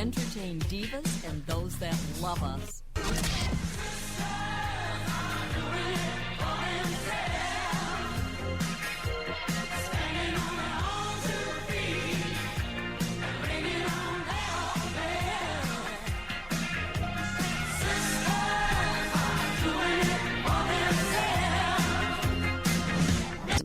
entertain divas and those that love us.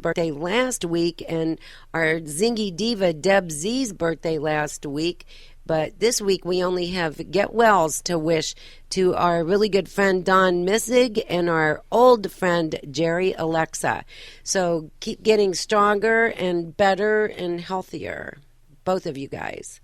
Birthday last week, and our zingy diva Deb Z's birthday last week, but this week we only have get wells to wish to our really good friend Don Missig and our old friend Jerry Alexa. So keep getting stronger and better and healthier, both of you guys.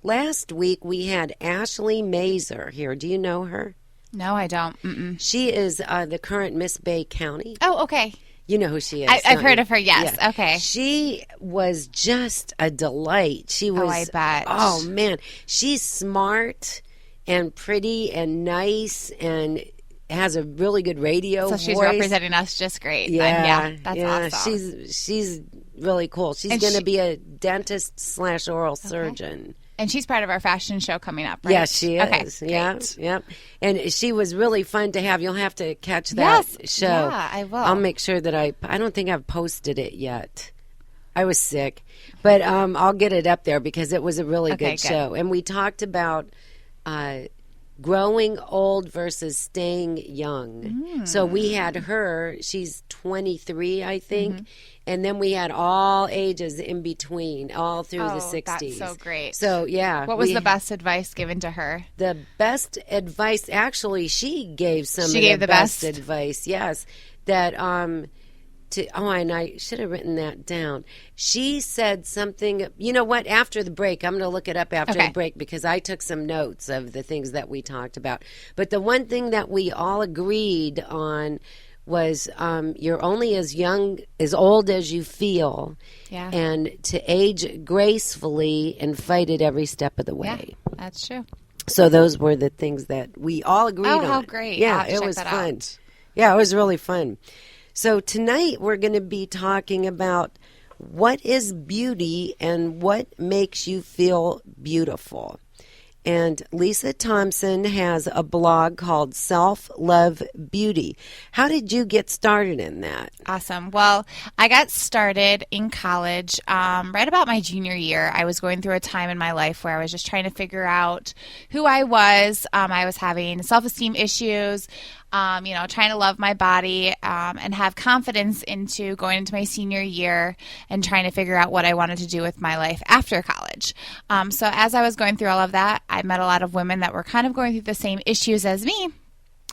Last week we had Ashley Mazer here. Do you know her? No, I don't. Mm-mm. She is the current Miss Bay County. Oh, okay. You know who she is. I've heard of her, yes. Yeah. Okay. She was just a delight. She was. Oh, I bet. Oh, man. She's smart and pretty and nice and has a really good radio voice. So she's representing us just great. Yeah. Then. Yeah, that's awesome. She's really cool. She's going to be a dentist / oral surgeon. And she's part of our fashion show coming up, right? Yes, she is. Okay, yeah, great. yeah. And she was really fun to have. You'll have to catch that show. Yeah, I will. I'll make sure that I don't think I've posted it yet. I was sick. But I'll get it up there because it was a really good show. And we talked about growing old versus staying young. So we had her. She's 23, I think. Mm-hmm. And then we had all ages in between, all through the 60s. That's so great. So, yeah. What was the best advice given to her? The best advice, actually, she gave some of the best advice, yes. That, and I should have written that down. She said something, you know what, after the break, I'm going to look it up after the break because I took some notes of the things that we talked about. But the one thing that we all agreed on was you're only as old as you feel, and to age gracefully and fight it every step of the way. Yeah, that's true. So those were the things that we all agreed on. Oh, how great. Yeah, it was fun. Yeah, it was really fun. So tonight we're going to be talking about what is beauty and what makes you feel beautiful. And Lisa Thompson has a blog called Self-Love Beauty. How did you get started in that? Awesome. Well, I got started in college right about my junior year. I was going through a time in my life where I was just trying to figure out who I was. I was having self-esteem issues. Trying to love my body and have confidence into going into my senior year and trying to figure out what I wanted to do with my life after college. So as I was going through all of that, I met a lot of women that were kind of going through the same issues as me.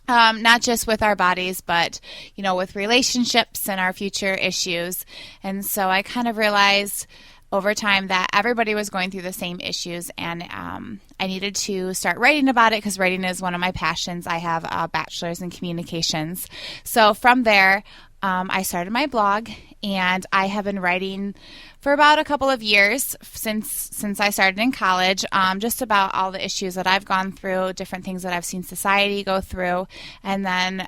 Not just with our bodies, but, with relationships and our future issues. And so I kind of realized over time that everybody was going through the same issues, and I needed to start writing about it because writing is one of my passions. I have a bachelor's in communications. So from there, I started my blog, and I have been writing for about a couple of years since I started in college, just about all the issues that I've gone through, different things that I've seen society go through, and then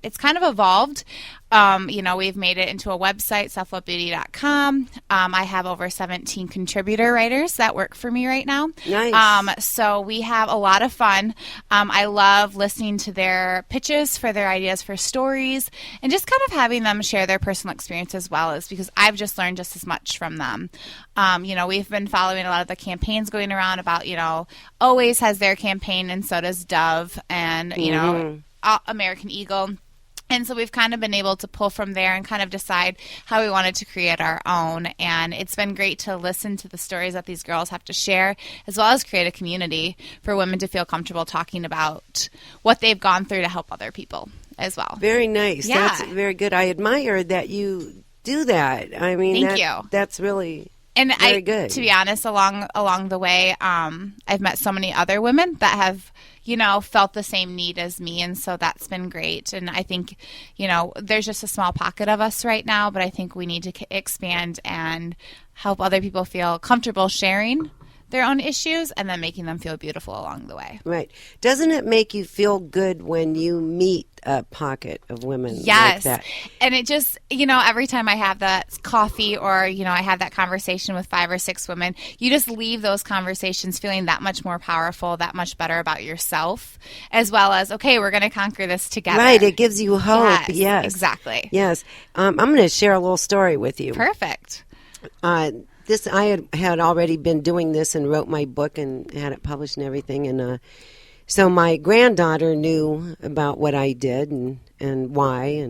it's kind of evolved. We've made it into a website, selflovebeauty.com. I have over 17 contributor writers that work for me right now. Nice. So we have a lot of fun. I love listening to their pitches for their ideas for stories and just kind of having them share their personal experience as well, as because I've just learned just as much from them. We've been following a lot of the campaigns going around about, Always has their campaign, and so does Dove and, American Eagle. And so we've kind of been able to pull from there and kind of decide how we wanted to create our own. And it's been great to listen to the stories that these girls have to share, as well as create a community for women to feel comfortable talking about what they've gone through to help other people as well. Very nice. Yeah. That's very good. I admire that you do that. I mean, Thank you. That's really and very good. To be honest, along the way, I've met so many other women that have, felt the same need as me. And so that's been great. And I think, there's just a small pocket of us right now, but I think we need to expand and help other people feel comfortable sharing their own issues and then making them feel beautiful along the way. Right. Doesn't it make you feel good when you meet a pocket of women yes. like that? And it just, every time I have that coffee or, I have that conversation with 5 or 6 women, you just leave those conversations feeling that much more powerful, that much better about yourself, as well as, okay, we're going to conquer this together. Right. It gives you hope. Yes. Exactly. Yes. I'm going to share a little story with you. Perfect. I had already been doing this and wrote my book and had it published and everything. And so my granddaughter knew about what I did and why.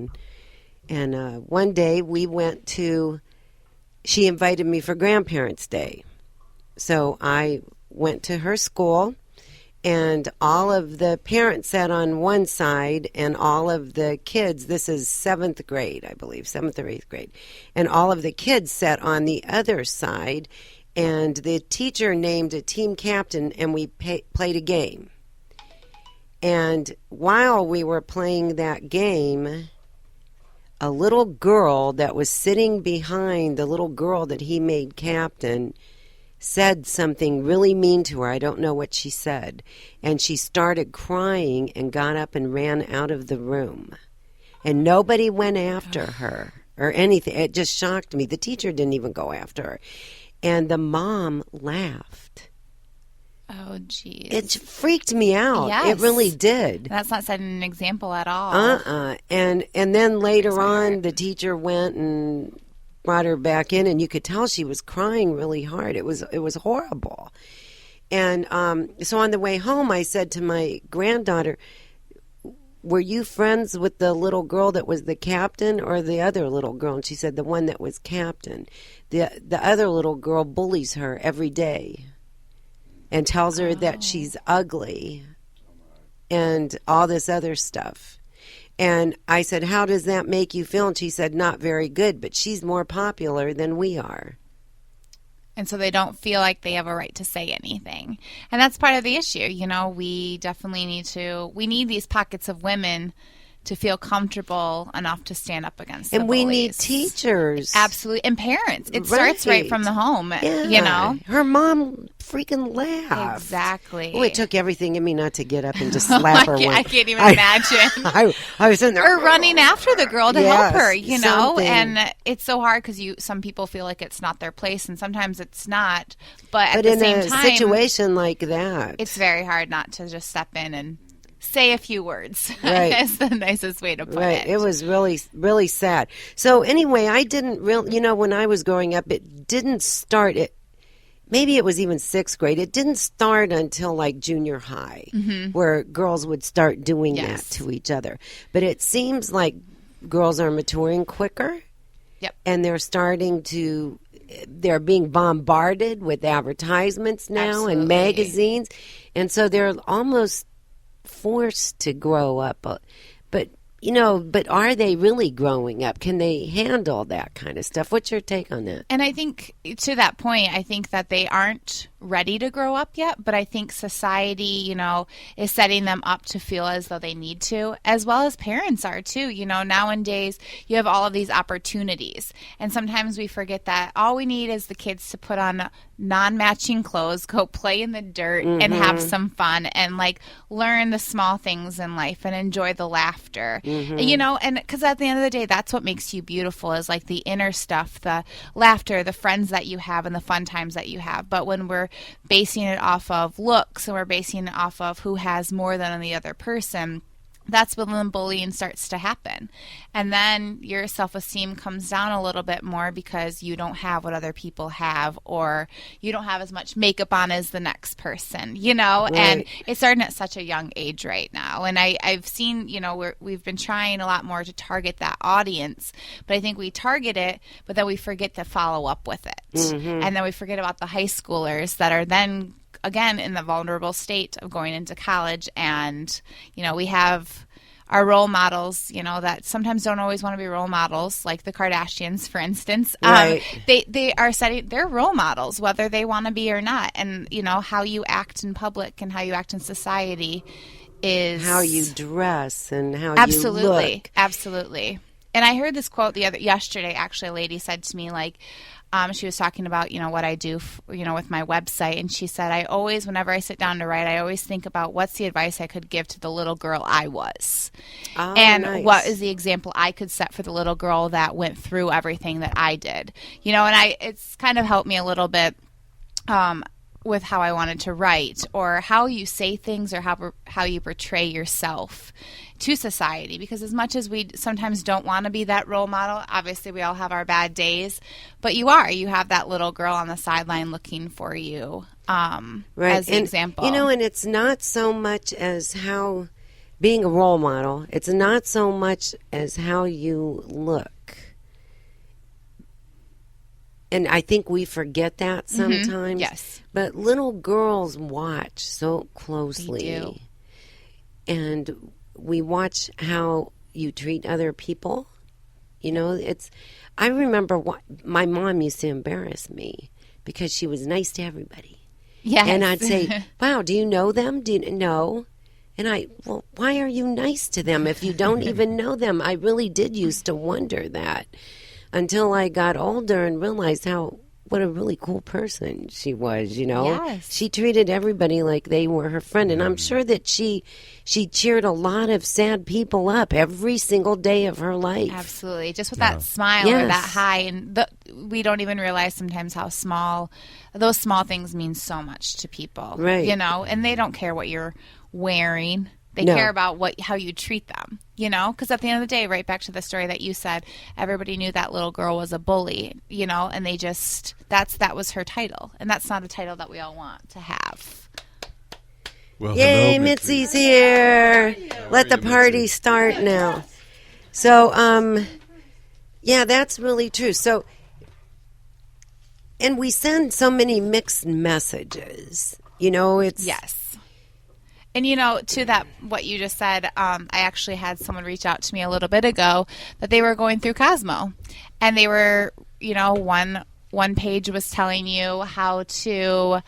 And one day she invited me for Grandparents' Day. So I went to her school, and all of the parents sat on one side, and all of the kids, this is 7th grade, I believe, 7th or 8th grade, and all of the kids sat on the other side, and the teacher named a team captain, and we played a game. And while we were playing that game, a little girl that was sitting behind the little girl that he made captain said something really mean to her. I don't know what she said. And she started crying and got up and ran out of the room. And nobody went after her or anything. It just shocked me. The teacher didn't even go after her. And the mom laughed. Oh, geez. It freaked me out. Yes. It really did. That's not setting an example at all. And then later on, the teacher went and brought her back in, and you could tell she was crying really hard. It was horrible. And so on the way home, I said to my granddaughter, were you friends with the little girl that was the captain or the other little girl? And she said, the one that was captain. The other little girl bullies her every day and tells her that she's ugly and all this other stuff. And I said, how does that make you feel? And she said, not very good, but she's more popular than we are. And so they don't feel like they have a right to say anything. And that's part of the issue. We definitely need these pockets of women to feel comfortable enough to stand up against the bullies. And we need bullies. Teachers. Absolutely. And parents. It starts right from the home, Yeah. Her mom freaking laughed. Exactly. Oh, it took everything in me not to get up and just slap her. I can't even imagine. I was in there. Or running after the girl to help her, something. And it's so hard because some people feel like it's not their place, and sometimes it's not. But at the in same a time, situation like that, it's very hard not to just step in and say a few words. Right. Is the nicest way to put it. It was really, really sad. So anyway, I didn't really, when I was growing up, it didn't start maybe it was even 6th grade. It didn't start until like junior high, where girls would start doing that to each other. But it seems like girls are maturing quicker. Yep. And they're being bombarded with advertisements now. Absolutely. And magazines. And so they're almost forced to grow up. But are they really growing up? Can they handle that kind of stuff? What's your take on that? And I think to that point, I think that they aren't ready to grow up yet, but I think society, is setting them up to feel as though they need to, as well as parents are too. Nowadays you have all of these opportunities, and sometimes we forget that all we need is the kids to put on non-matching clothes, go play in the dirt and have some fun and learn the small things in life and enjoy the laughter, and because at the end of the day, that's what makes you beautiful is the inner stuff, the laughter, the friends that you have and the fun times that you have. But when we're basing it off of looks and we're basing it off of who has more than the other person, that's when the bullying starts to happen. And then your self-esteem comes down a little bit more because you don't have what other people have, or you don't have as much makeup on as the next person, Right. And it's starting at such a young age right now. And I've seen, we've been trying a lot more to target that audience, but I think we target it, but then we forget to follow up with it. And then we forget about the high schoolers that are then again in the vulnerable state of going into college, and we have our role models that sometimes don't always want to be role models, like the Kardashians, for instance. Right. They are setting their role models whether they want to be or not, and how you act in public and how you act in society is how you dress and how absolutely you look. Absolutely. And I heard this quote yesterday, actually. A lady said to me, she was talking about, what I do, with my website. And she said, whenever I sit down to write, I always think about what's the advice I could give to the little girl I was. Oh, and nice. What is the example I could set for the little girl that went through everything that I did. And it's kind of helped me a little bit with how I wanted to write, or how you say things, or how you portray yourself to society. Because as much as we sometimes don't want to be that role model, obviously we all have our bad days, but you have that little girl on the sideline looking for you as an example. And it's not so much as how being a role model, it's not so much as how you look. And I think we forget that sometimes. Mm-hmm. Yes. But little girls watch so closely. They do. And we watch how you treat other people. I remember my mom used to embarrass me because she was nice to everybody. Yes. And I'd say, wow, do you know them? Do you know? And well, why are you nice to them if you don't even know them? I really did used to wonder that. Until I got older and realized what a really cool person she was, Yes. She treated everybody like they were her friend. And I'm sure that she cheered a lot of sad people up every single day of her life. Absolutely. Just with that smile or that high. And we don't even realize sometimes how those small things mean so much to people. Right. And they don't care what you're wearing. They care about how you treat them, because at the end of the day, right back to the story that you said, everybody knew that little girl was a bully, and they just, that was her title. And that's not a title that we all want to have. Well, Yay, hello, Mitzi's here. Let the party start now. So, that's really true. So, and we send so many mixed messages, it's... Yes. And, to that, what you just said, I actually had someone reach out to me a little bit ago that they were going through Cosmo. And they were, one page was telling you how to,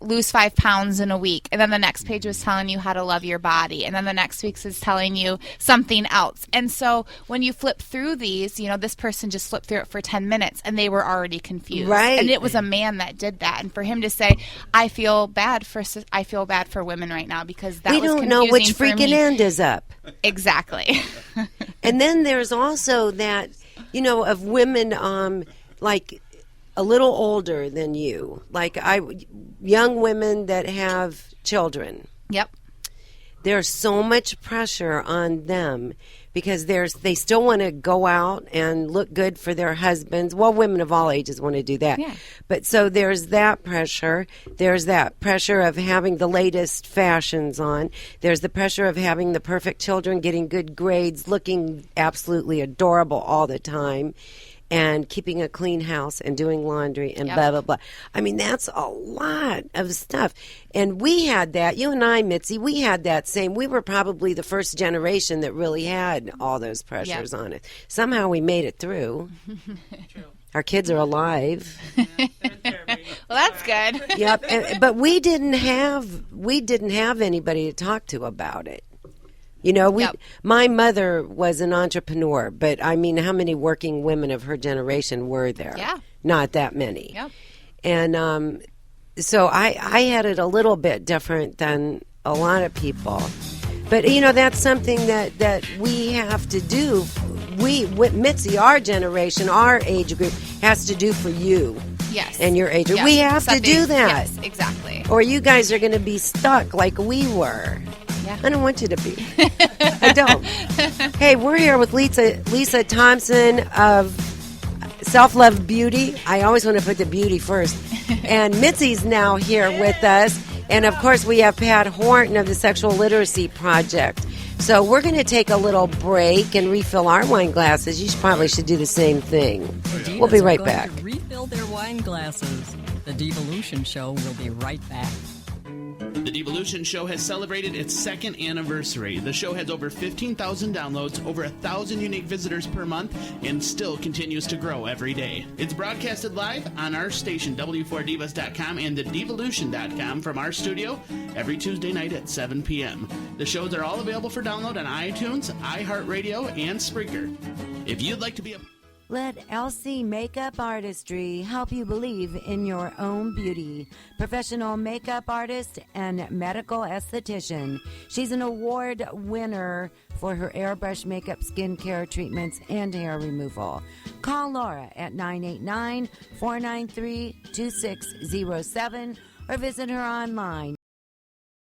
lose 5 pounds in a week. And then the next page was telling you how to love your body. And then the next week is telling you something else. And so when you flip through these, this person just flipped through it for 10 minutes and they were already confused. Right. And it was a man that did that. And for him to say, I feel bad for women right now because that was confusing we don't know which for freaking me. end is up. Exactly. And then there's also that, of women, like a little older than you, like young women that have children. Yep. There's so much pressure on them because they still want to go out and look good for their husbands. Well, women of all ages want to do that. Yeah. But so there's that pressure. There's that pressure of having the latest fashions on. There's the pressure of having the perfect children, getting good grades, looking absolutely adorable all the time, and keeping a clean house and doing laundry and blah, blah, blah. I mean, that's a lot of stuff. And we had that. You and I, Mitzi, we had that same. We were probably the first generation that really had all those pressures on it. Somehow we made it through. True. Our kids are alive. Well, that's good. Yep. But we didn't have anybody to talk to about it. My mother was an entrepreneur, but I mean, how many working women of her generation were there? Yeah. Not that many. Yep. And so I had it a little bit different than a lot of people. But, that's something that we have to do. Mitzi, our generation, our age group, has to do for you. Yes. And your age group. Yep. We have to do that. Yes, exactly. Or you guys are going to be stuck like we were. Yeah. I don't want you to be. I don't. Hey, we're here with Lisa Thompson of Self Love Beauty. I always want to put the beauty first. And Mitzi's now here with us. And, of course, we have Pat Horton of the Sexual Literacy Project. So we're going to take a little break and refill our wine glasses. You probably should do the same thing. We'll be right back. Refill their wine glasses. The Divalution Show will be right back. The Divalution Show has celebrated its 2nd anniversary. The show has over 15,000 downloads, over 1,000 unique visitors per month, and still continues to grow every day. It's broadcasted live on our station, W4Divas.com and thedevolution.com from our studio every Tuesday night at 7 p.m. The shows are all available for download on iTunes, iHeartRadio, and Spreaker. If you'd like to be a Let Elsie Makeup Artistry help you believe in your own beauty. Professional makeup artist and medical esthetician. She's an award winner for her airbrush makeup, skincare treatments, and hair removal. Call Laura at 989-493-2607 or visit her online